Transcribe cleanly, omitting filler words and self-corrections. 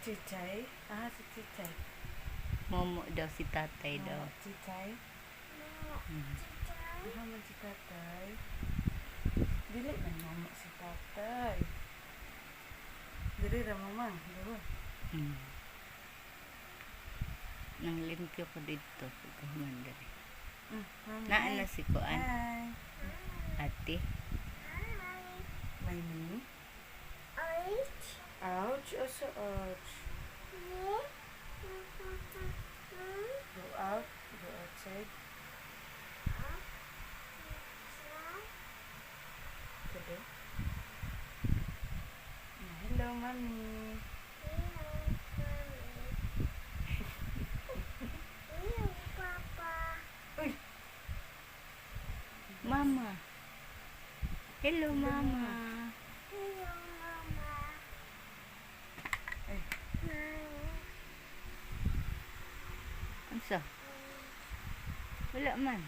Cicay? Ah, si Cicay. Momo daw si tatay daw. Cicay? Hmm. Naman si tatay. Dili na mama si tatay. Dili ra mama. Diba? Hmm. Nang limpyo ko dito. Pagkahuman dali. Mami. Naan na si Kuan. Hi. Ate. May me? Ouch. Also ouch. Go out. Go outside. Today. Hello, mommy. Uy. Mama. Hello, Mama. Ay. Ansa? Wala man.